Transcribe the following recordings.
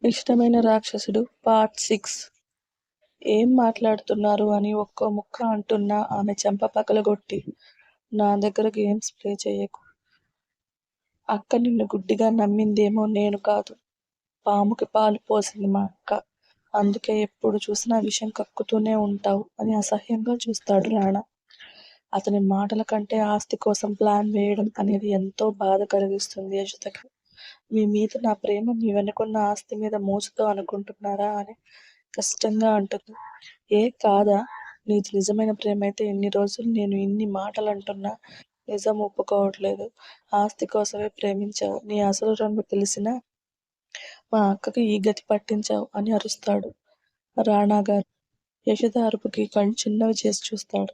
ఇష్టమైన రాక్షసుడు పార్ట్ 6. ఏం మాట్లాడుతున్నారు అని ఒక్కో ముక్క అంటున్నా ఆమె చెంప పగలగొట్టి, నా దగ్గర గేమ్స్ ప్లే చెయ్యకు. అక్క నిన్ను గుడ్డిగా నమ్మిందేమో నేను కాదు. పాముకి పాలు పోసింది మా అక్క. అందుకే ఎప్పుడు చూసినా విషం కక్కుతూనే ఉంటావు అని అసహ్యంగా చూస్తాడు రాణా. అతని మాటల కంటే ఆస్తి కోసం ప్లాన్ వేయడం అనేది ఎంతో బాధ కలిగిస్తుంది యశోదకి. మీ మీద నా ప్రేమ మీ వెనుకున్న ఆస్తి మీద మోజుతో అనుకుంటున్నారా అని కష్టంగా అంటుంది. ఏ కాదా, నీది నిజమైన ప్రేమ అయితే ఇన్ని రోజులు నేను ఇన్ని మాటలు అంటున్నా నిజం ఒప్పుకోవట్లేదు. ఆస్తి కోసమే ప్రేమించావు, నీ అసలు రంగు తెలిసినా మా అక్కకి ఈ గతి పట్టించావు అని అరుస్తాడు రాణా గారు. యశోద అరుపుకి కళ్ళు చిన్నవి చేసి చూస్తాడు.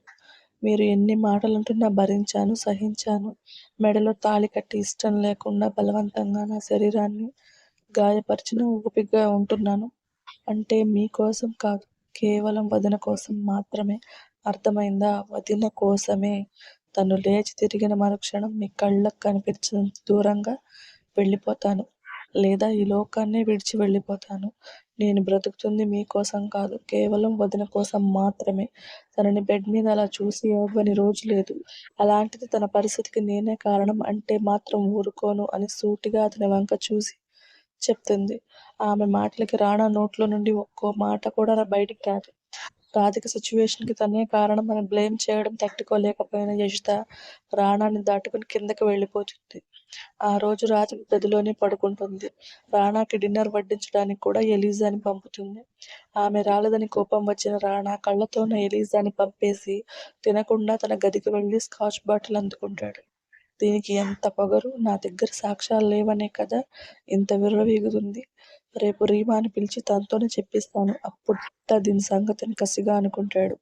మీరు ఎన్ని మాటలంటున్నా భరించాను, సహించాను. మెడలో తాళి కట్టి ఇష్టం లేకుండా బలవంతంగా నా శరీరాన్ని గాయపరిచిన ఓపికగా ఉంటున్నాను. అంటే మీకోసం కాదు, కేవలం వదిన కోసం మాత్రమే. అర్థమైందా? వదిన కోసమే. తను లేచి తిరిగిన మరుక్షణం మీ కళ్ళకు కనిపించనంత దూరంగా వెళ్ళిపోతాను, లేదా ఈ లోకాన్నే విడిచి వెళ్ళిపోతాను. నేను బ్రతుకుతుంది మీకోసం కాదు, కేవలం వదిన కోసం మాత్రమే. తనని బెడ్ మీద అలా చూసి ఏడవని రోజు లేదు. అలాంటిది తన పరిస్థితికి నేనే కారణం అంటే మాత్రం ఊరుకోను అని సూటిగా అతని వంక చూసి చెప్తుంది. ఆమె మాటలకి రాణా నోట్లో నుండి ఒక్కో మాట కూడా బయటికి రాదు. రాధిక సిచ్యువేషన్కి తనే కారణం అని బ్లేమ్ చేయడం తట్టుకోలేకపోయిన యశిత రాణాని దాటుకుని కిందకి వెళ్ళిపోతుంది. ఆ రోజు రాత్రి గదిలోనే పడుకుంటుంది. రాణాకి డిన్నర్ వడ్డించడానికి కూడా ఎలీజాని పంపుతుంది. ఆమె రాలేదని కోపం వచ్చిన రాణా కళ్ళతోనే ఎలీజాని పంపేసి తినకుండా తన గదికి వెళ్ళి స్కాచ్ బాటిల్ అందుకుంటాడు. దీనికి ఎంత పొగరు! నా దగ్గర సాక్ష్యాలు లేవనే కదా ఇంత విర్రవీగుతుంది. రేపు రీమాని పిలిచి తనతోనే చెప్పిస్తాను, అప్పుడు చెప్తా దీని సంగతిని కసిగా అనుకుంటాడు.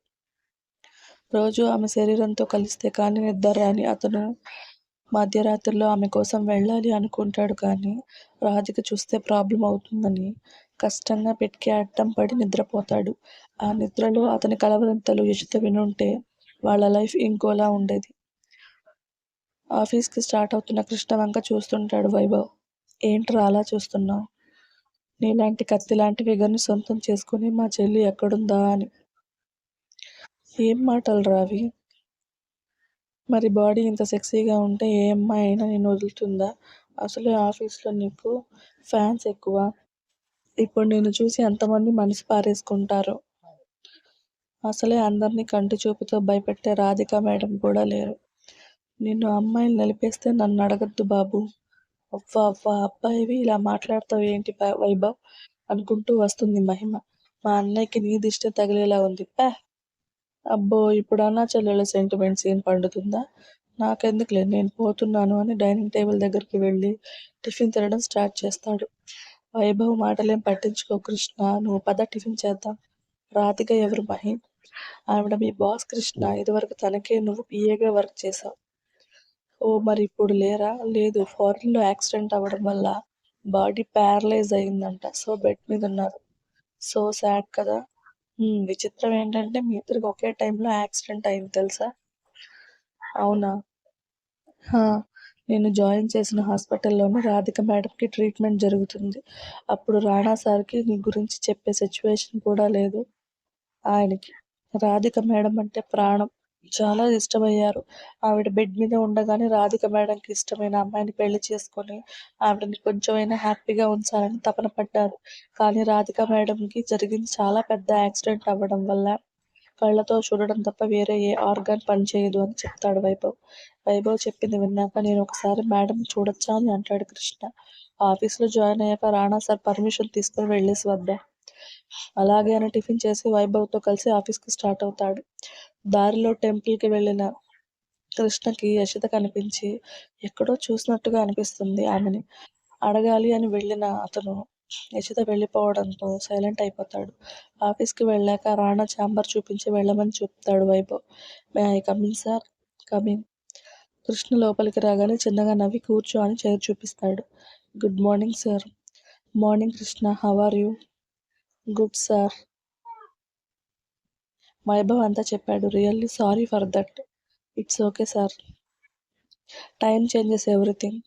రోజు ఆమె శరీరంతో కలిస్తే కానీ నిద్ర రాని అతను మధ్యరాత్రిలో ఆమె కోసం వెళ్ళాలి అనుకుంటాడు. కానీ రాధిక చూస్తే ప్రాబ్లం అవుతుందని కష్టంగా బెడ్కి అడ్డం పడి నిద్రపోతాడు. ఆ నిద్రలో అతని కలవరింతలు యశిత వినుంటే వాళ్ళ లైఫ్ ఇంకోలా ఉండేది. ఆఫీస్కి స్టార్ట్ అవుతున్న కృష్ణ వంక చూస్తుంటాడు వైభవ్. ఏంట్రా అలా చూస్తున్నావు? నీలాంటి కత్తిలాంటి ఫిగర్ని సొంతం చేసుకుని మా చెల్లి ఎక్కడుందా అని. ఏం మాటలు రావి? మరి బాడీ ఇంత సెక్సీగా ఉంటే ఏ అమ్మాయి అయినా నేను వదులుతుందా? అసలే ఆఫీస్లో నీకు ఫ్యాన్స్ ఎక్కువ. ఇప్పుడు నిన్ను చూసి ఎంతమంది మనసు పారేసుకుంటారో. అసలే అందరినీ కంటి చూపుతో భయపెట్టే రాధిక మేడం కూడా లేరు. నిన్ను అమ్మాయిలు నిలిపేస్తే నన్ను అడగద్దు బాబు. అవ్వా అవ్వా, అబ్బాయివి ఇలా మాట్లాడతావు ఏంటి వైభవ్ అనుకుంటూ వస్తుంది మహిమ. మా అన్నయ్యకి నీ దిష్టి తగిలేలా ఉంది. పే. అబ్బో, ఇప్పుడు అన్నా చెల్లెల సెంటిమెంట్ సీన్ పండుతుందా? నాకెందుకులే, నేను పోతున్నాను అని డైనింగ్ టేబుల్ దగ్గరికి వెళ్ళి టిఫిన్ తినడం స్టార్ట్ చేస్తాడు. వైభవ్ మాటలేం పట్టించుకో కృష్ణ, నువ్వు పద టిఫిన్ చేద్దాం. రాధిక ఎవరు మహి? ఆవిడ మీ బాస్ కృష్ణ. ఇదివరకు తనకే నువ్వు పిఏగా వర్క్ చేశావు. ఓ, మరి ఇప్పుడు లేరా? లేదు, ఫారిన్లో యాక్సిడెంట్ అవ్వడం వల్ల బాడీ ప్యారలైజ్ అయిందంట. సో బెడ్ మీద ఉన్నారు. సో సాడ్ కదా. విచిత్రం ఏంటంటే మీ ఇద్దరికి ఒకే టైంలో యాక్సిడెంట్ అయింది తెలుసా? అవునా? హా, నేను జాయిన్ చేసిన హాస్పిటల్లోనే రాధిక మేడంకి ట్రీట్మెంట్ జరుగుతుంది. అప్పుడు రాణా సార్కి నీ గురించి చెప్పే సిచ్యువేషన్ కూడా లేదు ఆయనకి. రాధిక మేడం అంటే ప్రాణం. చాలా ఇష్టమయ్యారు. ఆవిడ బెడ్ మీద ఉండగానే రాధిక మేడంకి ఇష్టమైన అమ్మాయిని పెళ్లి చేసుకొని ఆవిడని కొంచెమైనా హ్యాపీగా ఉంచాలని తపన పడ్డారు. కానీ రాధిక మేడంకి జరిగింది చాలా పెద్ద యాక్సిడెంట్ అవ్వడం వల్ల కళ్ళతో చూడడం తప్ప వేరే ఏ ఆర్గాన్ పనిచేయదు అని చెప్తాడు వైభవ్. వైభవ్ చెప్పింది విన్నాక నేను ఒకసారి మేడం చూడొచ్చా అని అంటాడు కృష్ణ. ఆఫీస్లో జాయిన్ అయ్యాక రాణా సార్ పర్మిషన్ తీసుకుని వెళ్ళేసి వద్దాం. అలాగే అని టిఫిన్ చేసి వైభవ్తో కలిసి ఆఫీస్కి స్టార్ట్ అవుతాడు. దారిలో టెంపుల్కి వెళ్ళిన కృష్ణకి యశిత కనిపించి ఎక్కడో చూసినట్టుగా అనిపిస్తుంది. ఆమెని అడగాలి అని వెళ్ళిన అతను యశిత వెళ్ళిపోవడంతో సైలెంట్ అయిపోతాడు. ఆఫీస్కి వెళ్ళాక రాణా ఛాంబర్ చూపించి వెళ్ళమని చెప్తాడు Vaibhav. May I come in sir? Come in. Krishna లోపలికి రాగానే చిన్నగా నవ్వి కూర్చో అని చైర్ చూపిస్తాడు. Good morning sir. Morning Krishna, how are you? Good sir. Vaibhav అంతా చెప్పాడు. Really sorry for that. It's okay sir. Time changes everything.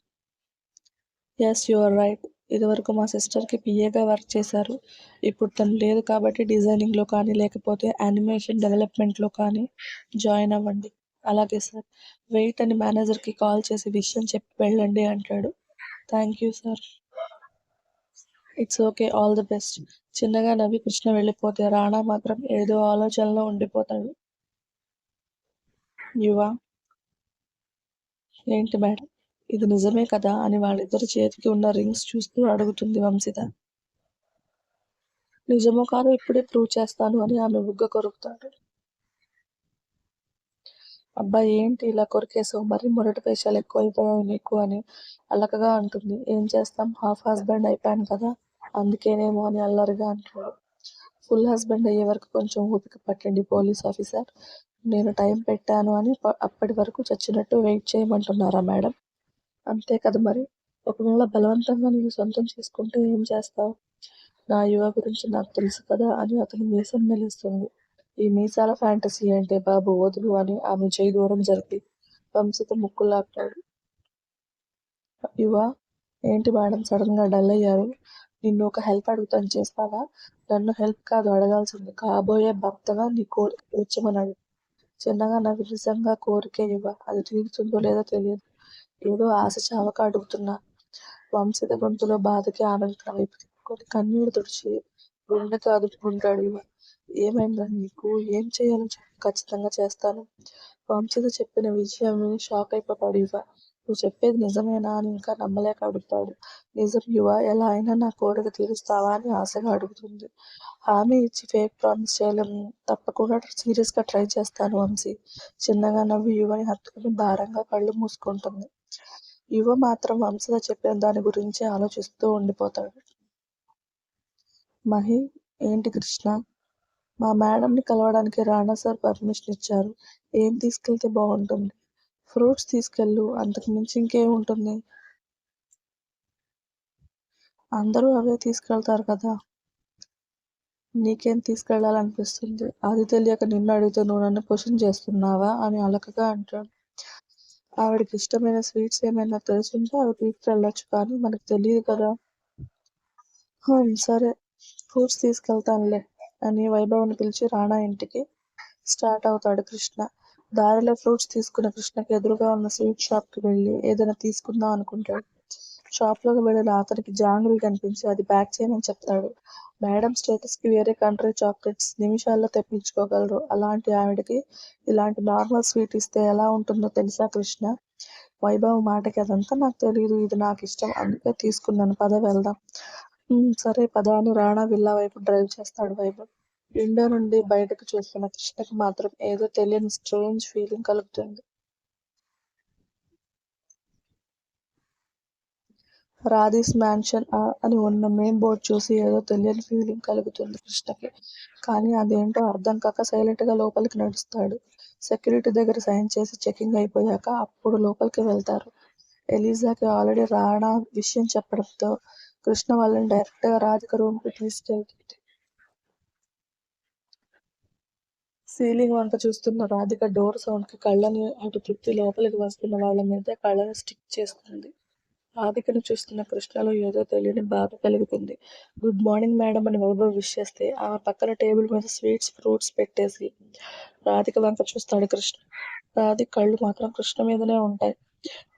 Yes, you are right. ఇదివరకు మా సిస్టర్కి పిఏగా వర్క్ చేశారు. ఇప్పుడు తను లేదు కాబట్టి డిజైనింగ్లో కానీ లేకపోతే యానిమేషన్ డెవలప్మెంట్లో కానీ జాయిన్ అవ్వండి. అలాగే సార్. వెయిట్ అని మేనేజర్కి కాల్ చేసి విషయం చెప్పి వెళ్ళండి అంటాడు. Thank you sir. It's okay, all the best. చిన్నగా నవ్వి కృష్ణ వెళ్ళిపోతే రాణా మాత్రం ఏదో ఆలోచనలో ఉండిపోతాడు. యువ, ఏంటి మేడం, ఇది నిజమే కదా అని వాళ్ళిద్దరి చేతికి ఉన్న రింగ్స్ చూస్తూ అడుగుతుంది వంశిత. నిజమో కాదో ఇప్పుడే ప్రూవ్ చేస్తాను అని ఆమె బుగ్గ కొరుకుతాడు. అబ్బా ఏంటి ఇలా కొరికేసావు, మరీ మొదటి వేషాలు ఎక్కువైపోయావు నీకు అని అలకగా అంటుంది. ఏం చేస్తాం, హాఫ్ హస్బెండ్ అయిపోయాను కదా, అందుకేనేమో అని అల్లరిగా అంటాడు. ఫుల్ హస్బెండ్ అయ్యే వరకు కొంచెం ఓపిక పట్టండి పోలీస్ ఆఫీసర్. నేను టైం పెట్టాను అని అప్పటి వరకు చచ్చినట్టు వెయిట్ చేయమంటున్నారా మేడం? అంతే కదా మరి. ఒకవేళ బలవంతంగా నేను సొంతం చేసుకుంటే ఏం చేస్తావు? నా యువ గురించి నాకు తెలుసు కదా అని అతను మీసం మెలుస్తుంది. ఈ మీసాల ఫ్యాంటసీ అంటే బాబు వదులు అని ఆమె చేయి దూరం జరిపి వంశిత ముక్కు లాక్తాడు. యువ, ఏంటి మేడం సడన్ గా డల్ అయ్యారు? నిన్ను ఒక హెల్ప్ అడుగుతాను, చేస్తావా? నన్ను హెల్ప్ కాదు అడగాల్సింది, కాబోయే భర్తగా నీ కోరిక తీర్చమన్నాడు. చిన్నగా నవ్వి నిజంగా కోరికే యువ, అది తీరుతుందో లేదో తెలియదు, ఏదో ఆశ చావక అడుగుతున్నా. వంశిత గొంతులో బాధకి ఆమెను తన వైపు తిప్పుకొని కన్నీళ్లు తుడిచి గుండెతో అదుపుకుంటాడు. యువ, ఏమైందా నీకు? ఏం చేయాలో చెప్పు, ఖచ్చితంగా చేస్తాను. వంశిత చెప్పిన విషయం విని షాక్ అయిపోతాడు. యువ, నువ్వు చెప్పేది నిజమేనా అని ఇంకా నమ్మలేక అడుగుతాడు. నిజం యువ, ఎలా అయినా నా కోరిక తీరుస్తావా అని ఆశగా అడుగుతుంది. హామీ ఇచ్చి ఫేక్ ప్రామిస్ చేయలేము, తప్పకుండా సీరియస్ గా ట్రై చేస్తాను వంశీ. చిన్నగా నవ్వి యువని హత్తుకుని భారంగా కళ్ళు మూసుకుంటుంది. యువ మాత్రం వంశీత చెప్పిన దాని గురించి ఆలోచిస్తూ ఉండిపోతాడు. మహి, ఏంటి కృష్ణ? మా మేడంని కలవడానికి రాణా సార్ పర్మిషన్ ఇచ్చారు. ఏం తీసుకెళ్తే బాగుంటుంది? ఫ్రూట్స్ తీసుకెళ్ళు, అంతకు మించి ఇంకేం ఉంటుంది? అందరూ అవే తీసుకెళ్తారు కదా. నీకేం తీసుకెళ్ళాలనిపిస్తుంది? అది తెలియక నిన్ను అడిగితే నువ్వు నన్ను క్వశ్చన్ చేస్తున్నావా అని అలకగా అంటాడు. ఆవిడకి ఇష్టమైన స్వీట్స్ ఏమైనా తెలుసుంటే అవి తీసుకెళ్ళొచ్చు, కానీ మనకు తెలియదు కదా. సరే, ఫ్రూట్స్ తీసుకెళ్తానులే అని వైభవ్ని పిలిచి రాణా ఇంటికి స్టార్ట్ అవుతాడు కృష్ణ. దారిలో ఫ్రూట్స్ తీసుకున్న కృష్ణకి ఎదురుగా ఉన్న స్వీట్ షాప్ కి వెళ్ళి ఏదైనా తీసుకుందాం అనుకుంటాడు. షాప్ లోకి వెళ్ళిన అతనికి జాంగ్రీ కనిపించి అది ప్యాక్ చేయమని చెప్తాడు. మేడం స్టేటస్ కి వేరే కంట్రీ చాక్లెట్స్ నిమిషాల్లో తెప్పించుకోగలరు, అలాంటి ఆవిడకి ఇలాంటి నార్మల్ స్వీట్ ఇస్తే ఎలా ఉంటుందో తెలుసా కృష్ణ? వైభవ్ మాటకి అదంతా నాకు తెలియదు, ఇది నాకు ఇష్టం అందుకే తీసుకున్నాను, పద వెళ్దాం. సరే పద అని రాణా విల్లా వైపు డ్రైవ్ చేస్తాడు వైభవ్. విండో నుండి బయటకు చూస్తున్న కృష్ణకి మాత్రం ఏదో తెలియని స్ట్రేంజ్ ఫీలింగ్ కలుగుతుంది. రాధీస్ మ్యాన్షన్ అని ఉన్న మెయిన్ బోర్డ్ చూసి ఏదో తెలియని ఫీలింగ్ కలుగుతుంది కృష్ణకి. కానీ అదేంటో అర్థం కాక సైలెంట్ గా లోపలికి నడుస్తాడు. సెక్యూరిటీ దగ్గర సైన్ చేసి చెకింగ్ అయిపోయాక అప్పుడు లోపలికి వెళ్తారు. ఎలిజాకి ఆల్రెడీ రాణా విషయం చెప్పడంతో కృష్ణ వాళ్ళని డైరెక్ట్ గా రాధిక రూమ్ కి తీసుకెళ్తుంది. సీలింగ్ వంక చూస్తున్న రాధిక డోర్ సౌండ్ కి కళ్ళని అటు తిప్పి లోపలికి వస్తున్న వాళ్ళ మీద కళ్ళని స్టిక్ చేస్తుంది. రాధికను చూస్తున్న కృష్ణలో ఏదో తెలియని బాధ కలుగుతుంది. గుడ్ మార్నింగ్ మేడం అని వైభవ్ విష్ చేస్తే ఆమె పక్కన టేబుల్ మీద స్వీట్స్ ఫ్రూట్స్ పెట్టేసి రాధిక వంక చూస్తాడు కృష్ణ. రాధిక కళ్ళు మాత్రం కృష్ణ మీదనే ఉంటాయి.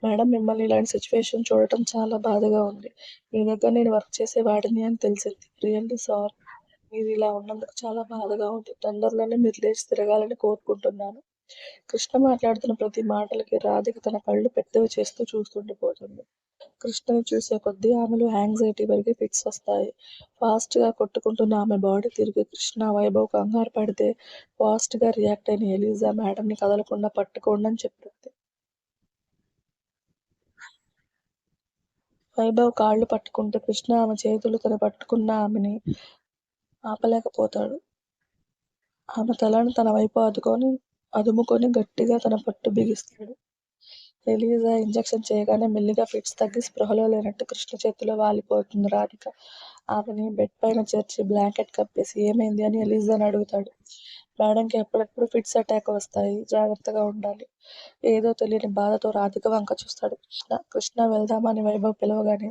మేడం, మిమ్మల్ని ఇలాంటి సిచ్యువేషన్ చూడటం చాలా బాధగా ఉంది. మీ దగ్గర నేను వర్క్ చేసే వాడిని అని తెలిసింది. Really sorry. మీరు ఇలా ఉన్నందుకు చాలా బాధగా ఉంది. తొందరలోనే మీరు లేచి తిరగాలని కోరుకుంటున్నాను. కృష్ణ మాట్లాడుతున్న ప్రతి మాటలకి రాధిక తన కళ్ళు పెద్దవి చేస్తూ చూస్తుండిపోతుంది. కృష్ణని చూసే కొద్దీ ఆమెలో యాంగ్జైటీ పెరిగి ఫిట్స్ వస్తాయి. ఫాస్ట్ గా కొట్టుకుంటున్న ఆమె బాడీ తిరిగి కృష్ణ వైభవ్ కంగారు పడితే ఫాస్ట్ గా రియాక్ట్ అయిన ఎలిజా మేడం ని కదలకుండా పట్టుకోండి అని చెప్తుంది. వైభవ్ కాళ్ళు పట్టుకుంటే కృష్ణ ఆమె చేతులు తను పట్టుకున్న ఆమెని ఆపలేకపోతాడు. ఆమె తలను తన వైపు అదుముకొని గట్టిగా తన పట్టు బిగిస్తాడు. ఎలిజా ఇంజెక్షన్ చేయగానే మెల్లిగా ఫిట్స్ తగ్గి స్పృహలో లేనట్టు కృష్ణ చేతిలో వాలిపోతుంది రాధిక. ఆమెని బెడ్ పైన చేర్చి బ్లాంకెట్ కప్పేసి ఏమైంది అని ఎలిజాని అడుగుతాడు. మేడంకి ఎప్పుడెప్పుడు ఫిట్స్ అటాక్ వస్తాయి, జాగ్రత్తగా ఉండాలి. ఏదో తెలియని బాధతో రాధిక వంక చూస్తాడు కృష్ణ. కృష్ణ వెళ్దామని వైభవ్ పిలవగానే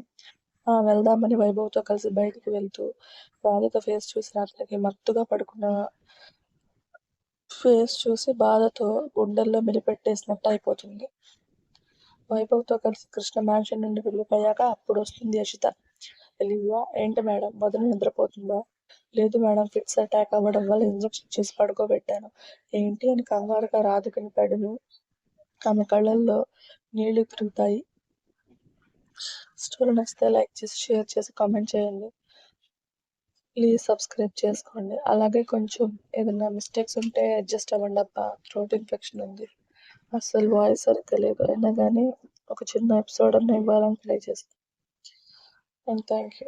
వెళ్దామని వైభవ్‌తో కలిసి బయటికి వెళ్తూ రాధిక ఫేస్ చూసి బాధతో గుండెల్లో మెలిపెట్టేసినట్టు అయిపోతుంది. వైభవ్‌తో కలిసి కృష్ణ మ్యాన్షన్ నుండి వెళ్ళిపోయాక అప్పుడొస్తుంది యషిత. ఎలిజా, ఏంటి మేడం వదిన నిద్రపోతుందా? లేదు మేడం, ఫిట్స్ అటాక్ అవ్వడం వల్ల ఇంజెక్షన్ చేసి పడుకోబెట్టాను. ఏంటి అని కంగారుగా రాధికని పెడను. ఆమె కళ్ళల్లో నీళ్లు తిరుగుతాయి. స్టోరీ నచ్చితే లైక్ చేసి, షేర్ చేసి, కామెంట్ చేయండి. ప్లీజ్ సబ్స్క్రైబ్ చేసుకోండి. అలాగే కొంచెం ఏదైనా మిస్టేక్స్ ఉంటే అడ్జస్ట్ అవ్వండి అబ్బా. థ్రోట్ ఇన్ఫెక్షన్ ఉంది. అస్సలు వాయిస్ సరిగ్గా లేదు. అయినా కానీ ఒక చిన్న ఎపిసోడ్ అన్న ఇవ్వాలని ట్రై చేస్తాను. And thank you.